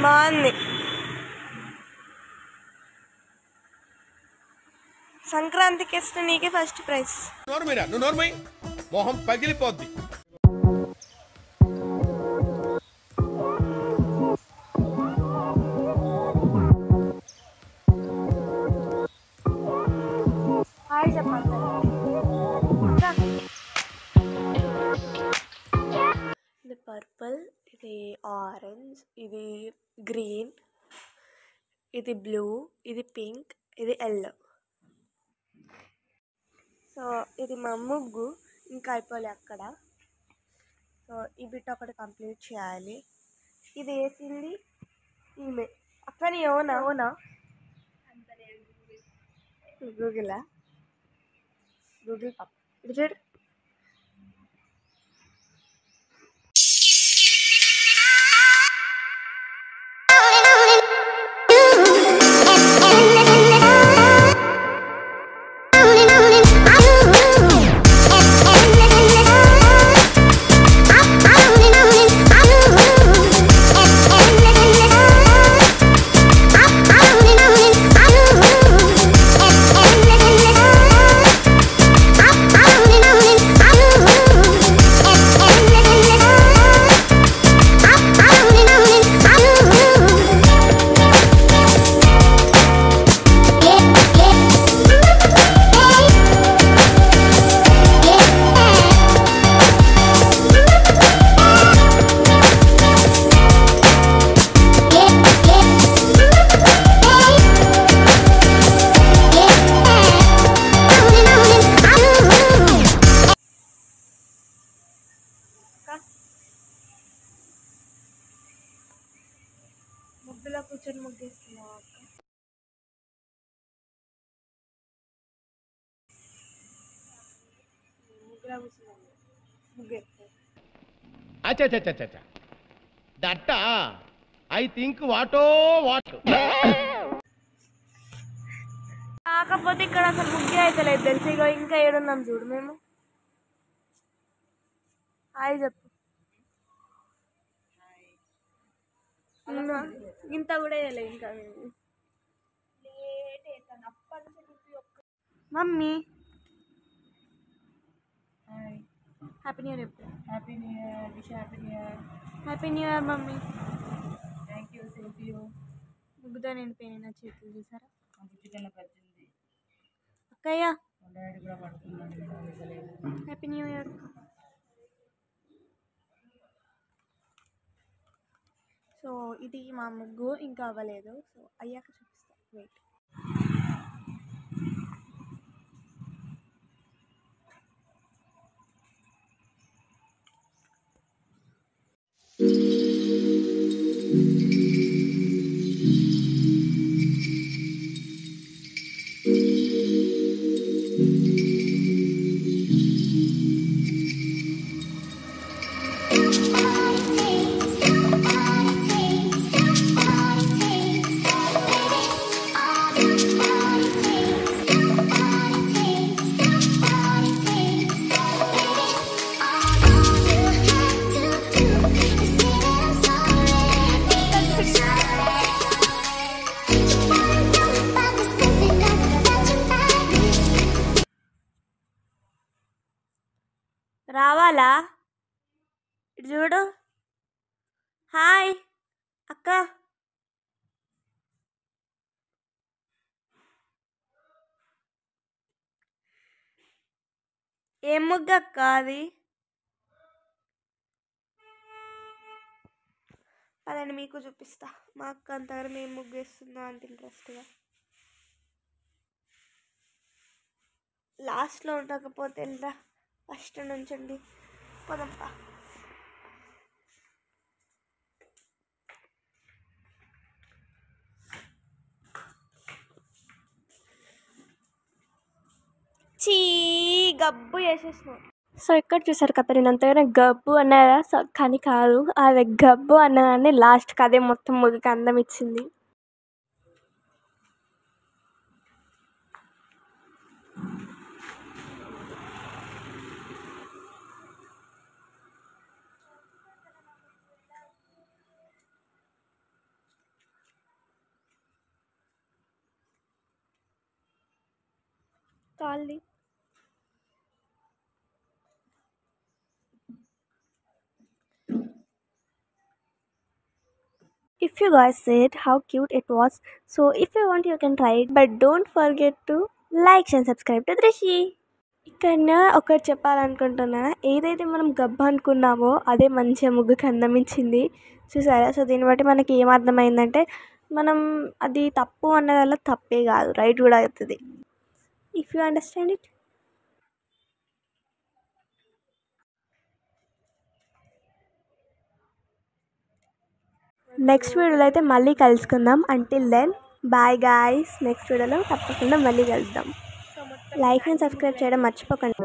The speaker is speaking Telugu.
బాగుంది. సంక్రాంతికి ఇస్తే నీకే ఫస్ట్ ప్రైజ్. మొహం పగిలిపోద్ది. హాయ్ చెప్పండి. ఇది పర్పుల్, ఇది ఆరెంజ్, ఇది గ్రీన్, ఇది బ్లూ, ఇది పింక్, ఇది ఎల్లో. సో ఇది మా ముగ్గు, ఇంకా అయిపోలే అక్కడ. సో ఈ బిట్ ఒకటి కంప్లీట్ చేయాలి. ఇది వేసింది ఈమె అక్కని. ఓనా గూగుల్ పాప. ఇది చూడు. ముగ్గులో కూర్చొని ముగ్గేస్తున్నావు అక్క. ముగ్గులో కూర్చున్నాను ముగ్గేస్తాను. దట్ ఐ థింక్ వాటో వాట్. కాకపోతే ఇక్కడ అసలు ముగ్గే అయితే లేదు తెలిసి. ఇక ఇంకా ఏడున్నాం చూడు మేము. హాయ్ చెప్పు. ఇంత కూడా వేయలే ఇంకా మేము. Mummy happy new year. Happy new year. Wish happy new year. Happy new year mummy. Thank you. Same you. ముగ్గుతో నిండిపోయినాయి నా చేతులు చూసారా. అక్కయ్య హ్యాపీ న్యూ ఇయర్. సో ఇది మా ముగ్గు ఇంకా అవ్వలేదు. సో అయ్యాక చూపిస్తాను. వెయిట్. రావాలా? ఇటు చూడు. హాయ్ అక్క. ఏం ముగ్గు అక్క అది? అదండి మీకు చూపిస్తా. మా అక్క అంతగానే మేము ముగ్గు వేస్తుందో అంత ఇంట్రెస్ట్గా. లాస్ట్లో ఉండకపోతే వెళ్ళరా. ఫస్ట్ నుంచండి పోదంపా. చీ గబ్బు వేసేసినావు. సో ఇక్కడ చూసారు కదా, నేను అంతగానే గబ్బు అన్నదా. సో కానీ కాదు, అది గబ్బు అన్నదాన్ని లాస్ట్కి అదే మొత్తం ముగ్గుకి అందం ఇచ్చింది. కాల్ది. If you guys said how cute it was, so if you want you can try it, but don't forget to like and subscribe to Drishi. ఇక్కడ ఒకటి చెప్పాలనుకుంటున్నా, ఏదైతే మనం గబ్బ అనుకున్నామో అదే మంచిగా ముగ్గుకి అందమించింది. చూసారా? సో దీన్ని బట్టి మనకి ఏమర్థమైందంటే మనం అది తప్పు అన్నదల్లా తప్పే కాదు, రైట్ కూడా అవుతుంది. If you understand it. Next వీడియోలో అయితే మళ్ళీ కలుసుకుందాం. Until then bye guys. Next వీడియోలో తప్పకుండా మళ్ళీ కలుద్దాం. లైక్ అండ్ సబ్స్క్రైబ్ చేయడం మర్చిపోకండి.